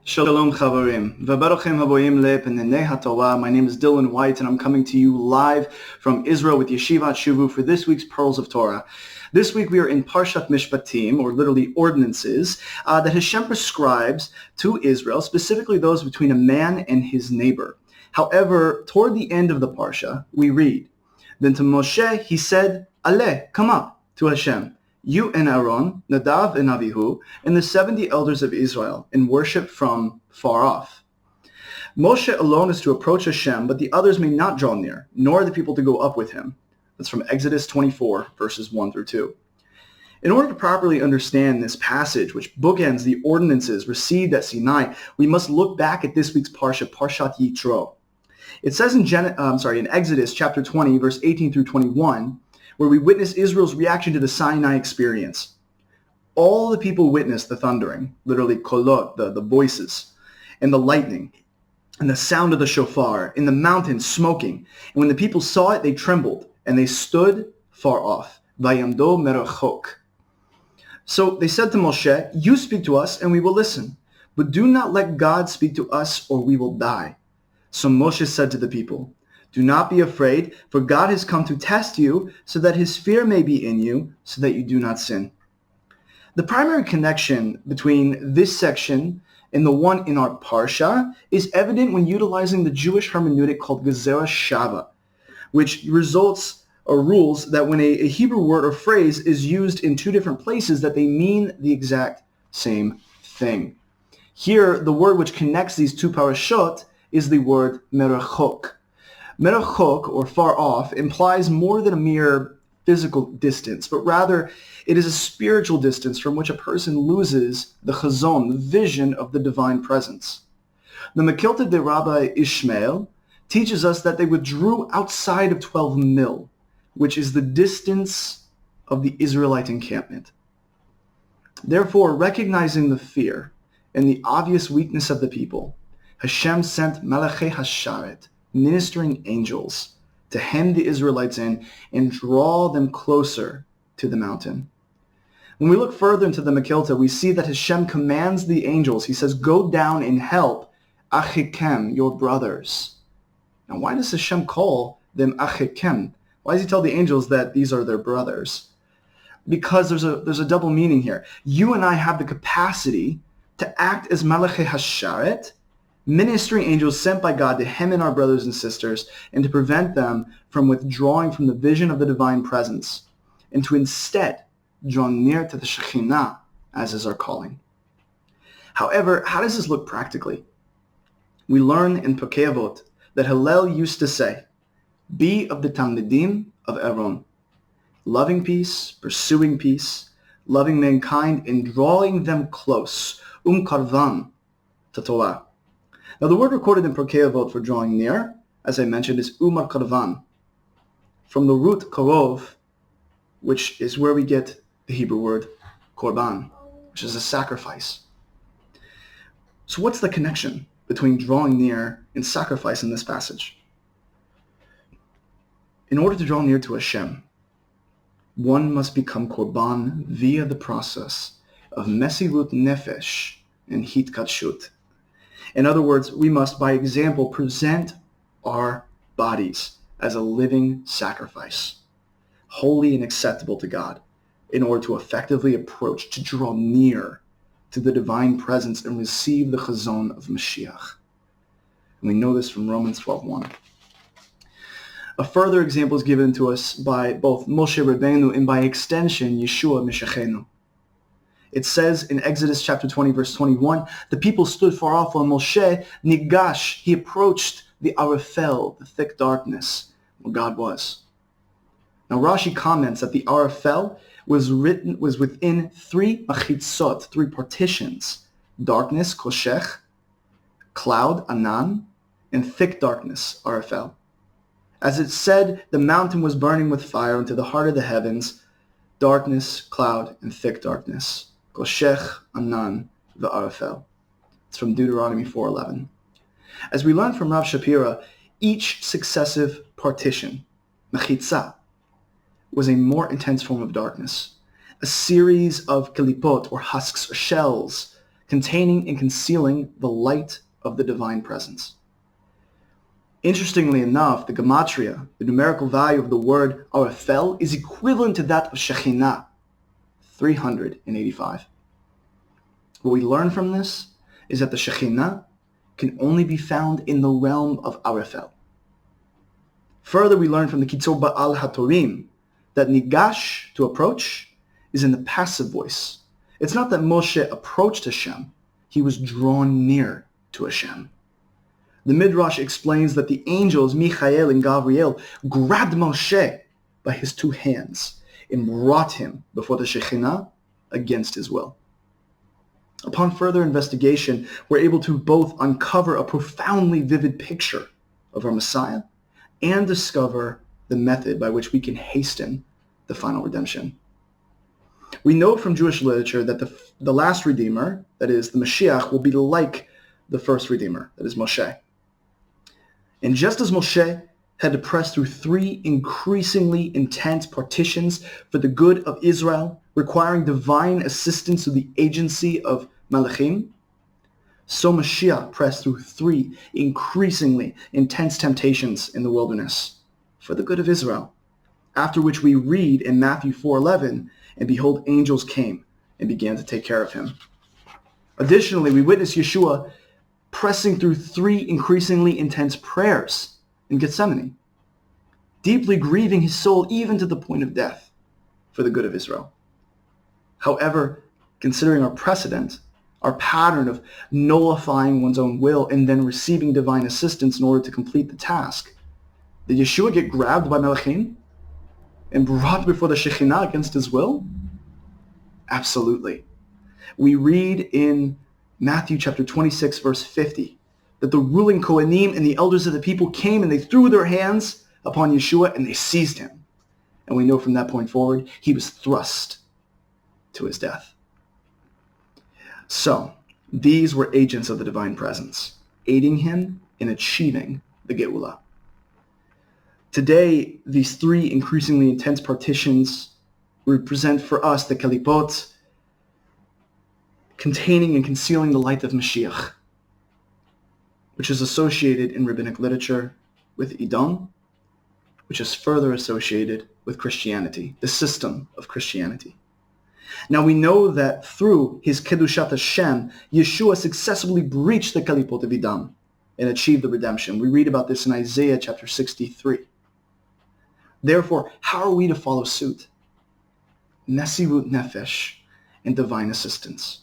Shalom Chavarim. V'baruchim haboyim le'penenei haTorah. My name is Dylan White, and I'm coming to you live from Israel with Yeshivat Shuvu for this week's Pearls of Torah. This week we are in Parashat Mishpatim, or literally ordinances, that Hashem prescribes to Israel, specifically those between a man and his neighbor. However, toward the end of the Parsha, we read, "Then to Moshe he said, Aleh, come up to Hashem, you and Aaron, Nadav and Avihu, and the 70 elders of Israel, and worship from far off. Moshe alone is to approach Hashem, but the others may not draw near, nor the people to go up with him." That's from Exodus 24, verses 1 through 2. In order to properly understand this passage, which bookends the ordinances received at Sinai, we must look back at this week's Parsha, Parshat Yitro. It says in Exodus chapter 20, verse 18 through 21, where we witness Israel's reaction to the Sinai experience. All the people witnessed the thundering, literally kolot, the voices, and the lightning, and the sound of the shofar, in the mountain smoking. And when the people saw it, they trembled, and they stood far off. Vayamdo merachok. So they said to Moshe, "You speak to us, and we will listen. But do not let God speak to us, or we will die." So Moshe said to the people, "Do not be afraid, for God has come to test you, so that his fear may be in you, so that you do not sin." The primary connection between this section and the one in our Parsha is evident when utilizing the Jewish hermeneutic called Gezerah Shava, which rules that when a Hebrew word or phrase is used in two different places, that they mean the exact same thing. Here, the word which connects these two parashot is the word merachok. Merachok, or far off, implies more than a mere physical distance, but rather it is a spiritual distance from which a person loses the chazon, the vision of the divine presence. The Mekilta de Rabbi Ishmael teaches us that they withdrew outside of 12 mil, which is the distance of the Israelite encampment. Therefore, recognizing the fear and the obvious weakness of the people, Hashem sent Malachei Hasharet, ministering angels, to hem the Israelites in and draw them closer to the mountain. When we look further into the Mekilta, we see that Hashem commands the angels. He says, "Go down and help Achikem, your brothers." Now, why does Hashem call them Achikem? Why does he tell the angels that these are their brothers? Because there's a double meaning here. You and I have the capacity to act as Malachei Hasharet, ministering angels sent by God to hem in our brothers and sisters and to prevent them from withdrawing from the vision of the divine presence, and to instead draw near to the Sechinah, as is our calling. However, how does this look practically? We learn in Pirkei Avot that Hillel used to say, "Be of the Talmidim of Aaron, loving peace, pursuing peace, loving mankind, and drawing them close, karvan, to Torah." Now, the word recorded in Pirkei Avot for drawing near, as I mentioned, is umar karvan, from the root karov, which is where we get the Hebrew word korban, which is a sacrifice. So what's the connection between drawing near and sacrifice in this passage? In order to draw near to Hashem, one must become korban via the process of mesirut nefesh and hitkatshut. In other words, we must, by example, present our bodies as a living sacrifice, holy and acceptable to God, in order to effectively approach, to draw near to the divine presence and receive the chazon of Mashiach. And we know this from Romans 12:1. A further example is given to us by both Moshe Rabbeinu and by extension Yeshua Meshachenu. It says in Exodus chapter 20, verse 21, the people stood far off while Moshe nigash, he approached the arafel, the thick darkness, where God was. Now Rashi comments that the arafel was within three machitzot, three partitions: darkness, koshech, cloud, anan, and thick darkness, arafel. As it said, the mountain was burning with fire into the heart of the heavens, darkness, cloud, and thick darkness. Koshech, Anan, v'Arafel. It's from Deuteronomy 4:11. As we learn from Rav Shapira, each successive partition, mechitza, was a more intense form of darkness. A series of kalipot, or husks or shells, containing and concealing the light of the divine presence. Interestingly enough, the gematria, the numerical value of the word arafel, is equivalent to that of Sechinah, 385. What we learn from this is that the Sechinah can only be found in the realm of arafel. Further, we learn from the Kitzur Ba'al HaTorim that nigash, to approach, is in the passive voice. It's not that Moshe approached Hashem, he was drawn near to Hashem. The Midrash explains that the angels, Michael and Gabriel, grabbed Moshe by his two hands and brought him before the Shekhinah against his will. Upon further investigation, we're able to both uncover a profoundly vivid picture of our Messiah and discover the method by which we can hasten the final redemption. We know from Jewish literature that the last Redeemer, that is the Mashiach, will be like the first Redeemer, that is Moshe. And just as Moshe had to press through 3 increasingly intense partitions for the good of Israel, requiring divine assistance through the agency of Malachim, so Mashiach pressed through 3 increasingly intense temptations in the wilderness for the good of Israel, after which we read in Matthew 4:11, and behold, angels came and began to take care of him. Additionally, we witness Yeshua pressing through 3 increasingly intense prayers in Gethsemane, deeply grieving his soul even to the point of death for the good of Israel. However, considering our precedent, our pattern of nullifying one's own will and then receiving divine assistance in order to complete the task, did Yeshua get grabbed by Melachim and brought before the Shekhinah against his will? Absolutely. We read in Matthew chapter 26, verse 50, that the ruling Kohanim and the elders of the people came and they threw their hands upon Yeshua and they seized him. And we know from that point forward, he was thrust to his death. So, these were agents of the divine presence, aiding him in achieving the Geulah. Today, these 3 increasingly intense partitions represent for us the kalipot, containing and concealing the light of Mashiach, which is associated in rabbinic literature with Edom, which is further associated with Christianity, the system of Christianity. Now we know that through his Kedushat Hashem, Yeshua successfully breached the kalipot of Edom and achieved the redemption. We read about this in Isaiah chapter 63. Therefore, how are we to follow suit? Mesirut nefesh and divine assistance.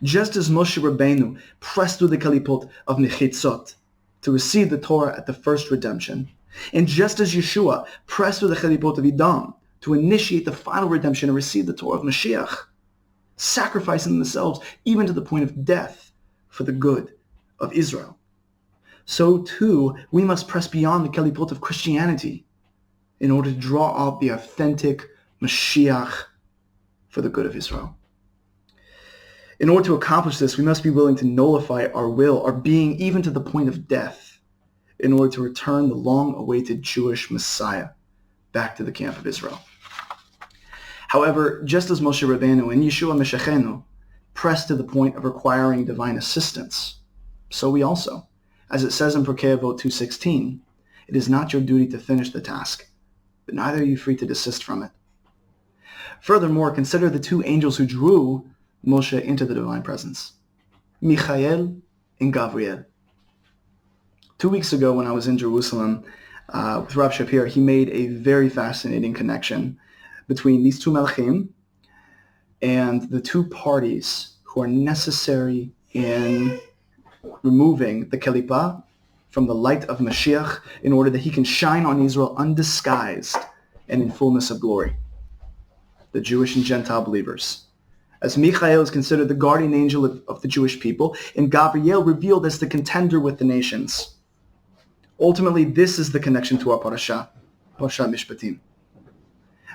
Just as Moshe Rabbeinu pressed through the kalipot of Mechitzot to receive the Torah at the first redemption, and just as Yeshua pressed through the kalipot of Edom to initiate the final redemption and receive the Torah of Mashiach, sacrificing themselves even to the point of death for the good of Israel, so too we must press beyond the kalipot of Christianity in order to draw out the authentic Mashiach for the good of Israel. In order to accomplish this, we must be willing to nullify our will, our being, even to the point of death, in order to return the long-awaited Jewish Messiah back to the camp of Israel. However, just as Moshe Rabbeinu and Yeshua Meshachenu pressed to the point of requiring divine assistance, so we also, as it says in Pirkei Avot 2:16, it is not your duty to finish the task, but neither are you free to desist from it. Furthermore, consider the 2 angels who drew Moshe into the divine presence, Michael and Gabriel. 2 weeks ago when I was in Jerusalem with Rav Shapir, he made a very fascinating connection between these 2 Melachim and the 2 parties who are necessary in removing the Kelipah from the light of Mashiach in order that he can shine on Israel undisguised and in fullness of glory. The Jewish and Gentile believers. As Michael is considered the guardian angel of the Jewish people, and Gabriel revealed as the contender with the nations. Ultimately, this is the connection to our Parashat Mishpatim.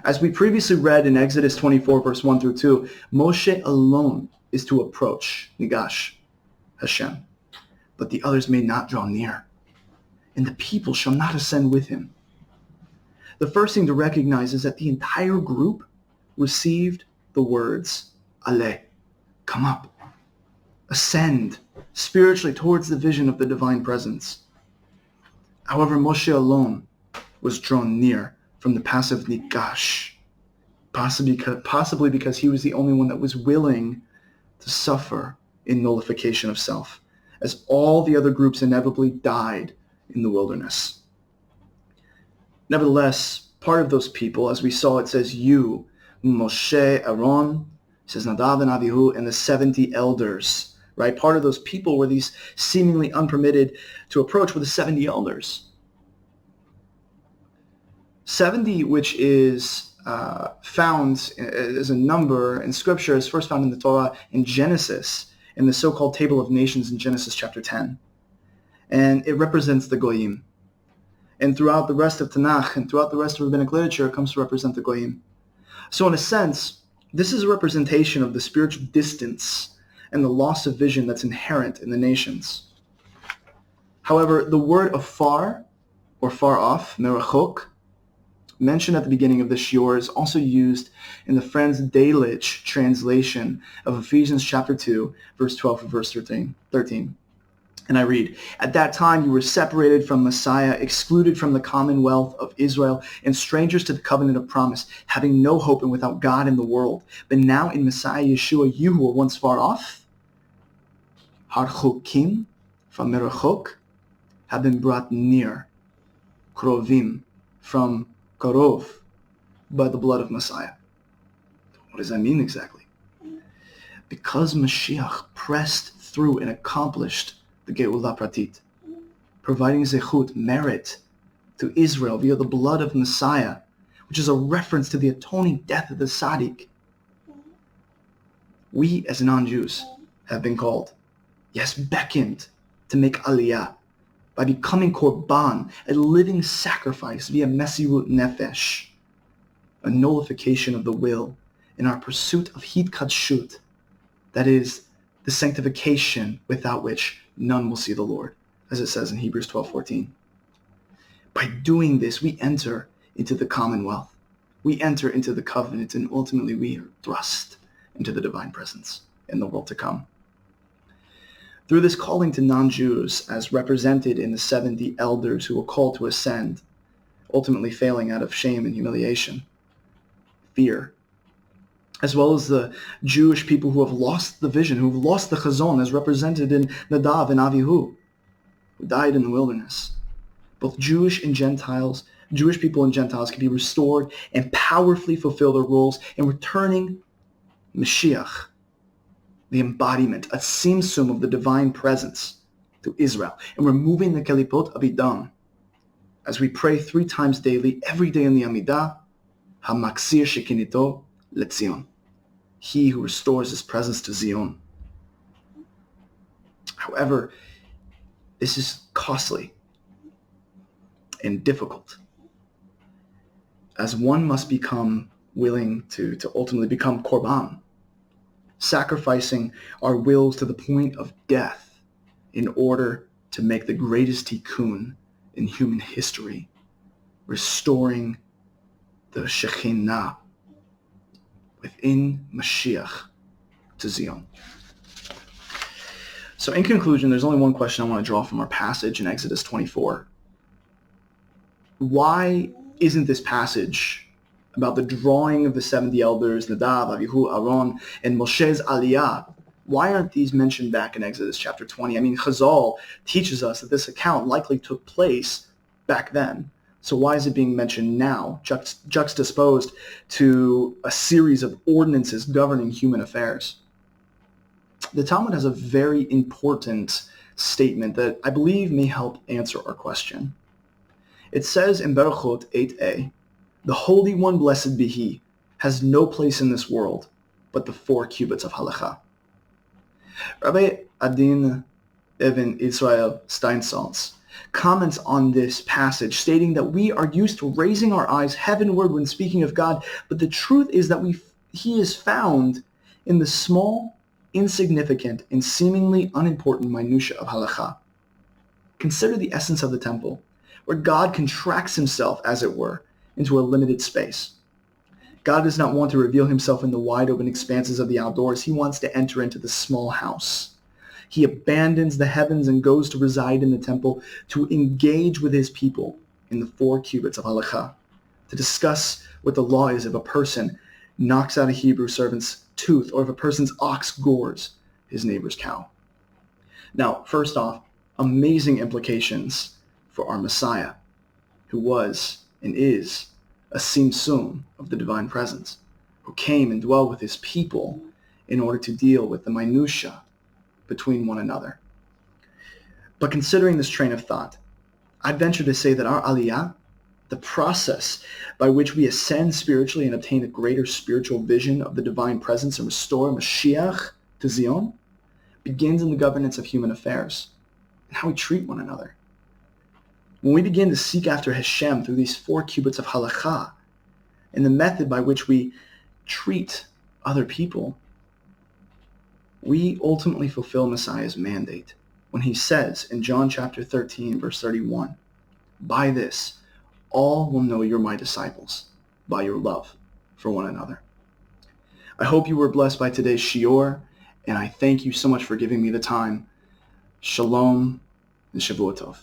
As we previously read in Exodus 24, verse 1 through 2, Moshe alone is to approach Nigash, Hashem, but the others may not draw near, and the people shall not ascend with him. The first thing to recognize is that the entire group received the words, Aleh, come up. ascend spiritually towards the vision of the divine presence. However, Moshe alone was drawn near from the passive nikash, possibly because he was the only one that was willing to suffer in nullification of self, as all the other groups inevitably died in the wilderness. Nevertheless, part of those people, as we saw, it says you, Moshe, Aaron, it says Nadav and Abihu, and the 70 elders, right? Part of those people were these seemingly unpermitted to approach were the 70 elders. 70, which is found as a number in Scripture, is first found in the Torah in Genesis, in the so-called Table of Nations in Genesis chapter 10. And it represents the Goyim. And throughout the rest of Tanakh and throughout the rest of rabbinic literature, it comes to represent the Goyim. So in a sense, this is a representation of the spiritual distance and the loss of vision that's inherent in the nations. However, the word afar, or far off, merachok, mentioned at the beginning of the Shiur, is also used in the Friends Delitzsch translation of Ephesians chapter 2, verse 12 and verse 13. And I read, "At that time you were separated from Messiah, excluded from the commonwealth of Israel, and strangers to the covenant of promise, having no hope and without God in the world. But now in Messiah Yeshua, you who were once far off, harchokim, from merachok, have been brought near, krovim, from karov, by the blood of Messiah." What does that mean exactly? Because Mashiach pressed through and accomplished the Geulah Pratit, providing zechut, merit, to Israel via the blood of Messiah, which is a reference to the atoning death of the Tzaddik. We as non-Jews have been called, yes, beckoned to make aliyah by becoming korban, a living sacrifice via mesirut nefesh, a nullification of the will in our pursuit of hitkadshut, that is, the sanctification without which none will see the Lord, as it says in Hebrews 12:14. By doing this, we enter into the commonwealth. We enter into the covenant, and ultimately we are thrust into the divine presence in the world to come. Through this calling to non-Jews, as represented in the 70 elders who were called to ascend, ultimately failing out of shame and humiliation, fear, as well as the Jewish people who have lost the vision, who have lost the chazon, as represented in Nadav and Avihu, who died in the wilderness. Both Jewish people and Gentiles can be restored and powerfully fulfill their roles in returning Mashiach, the embodiment, a simsum of the divine presence, to Israel, and removing the kelipot of Edom, as we pray 3 times daily, every day in the Amidah, Hamaksir Shekinito Letzion, he who restores his presence to Zion. However, this is costly and difficult, as one must become willing to ultimately become korban, sacrificing our wills to the point of death in order to make the greatest tikkun in human history, restoring the Sechinah within Mashiach to Zion. So in conclusion, there's only one question I want to draw from our passage in Exodus 24. Why isn't this passage about the drawing of the 70 elders, Nadav, Avihu, Aaron, and Moshe's aliyah, why aren't these mentioned back in Exodus chapter 20? I mean, Chazal teaches us that this account likely took place back then. So why is it being mentioned now, juxtaposed to a series of ordinances governing human affairs? The Talmud has a very important statement that I believe may help answer our question. It says in Berachot 8a, "The Holy One, blessed be He, has no place in this world but the 4 cubits of halacha." Rabbi Adin Ibn Israel Steinsaltz comments on this passage, stating that we are used to raising our eyes heavenward when speaking of God, but the truth is that He is found in the small, insignificant, and seemingly unimportant minutiae of halacha. Consider the essence of the temple, where God contracts himself, as it were, into a limited space. God does not want to reveal himself in the wide open expanses of the outdoors. He wants to enter into the small house, He abandons the heavens and goes to reside in the temple to engage with his people in the 4 cubits of halakha, to discuss what the law is if a person knocks out a Hebrew servant's tooth or if a person's ox gores his neighbor's cow. Now, first off, amazing implications for our Messiah, who was and is a Tzimtzum of the divine presence, who came and dwelt with his people in order to deal with the minutiae between one another. But considering this train of thought, I'd venture to say that our aliyah, the process by which we ascend spiritually and obtain a greater spiritual vision of the divine presence and restore Mashiach to Zion, begins in the governance of human affairs and how we treat one another. When we begin to seek after Hashem through these 4 cubits of halakha and the method by which we treat other people, we ultimately fulfill Messiah's mandate when he says in John chapter 13, verse 31, "By this, all will know you're my disciples, by your love for one another." I hope you were blessed by today's Shiur, and I thank you so much for giving me the time. Shalom and Shavua Tov.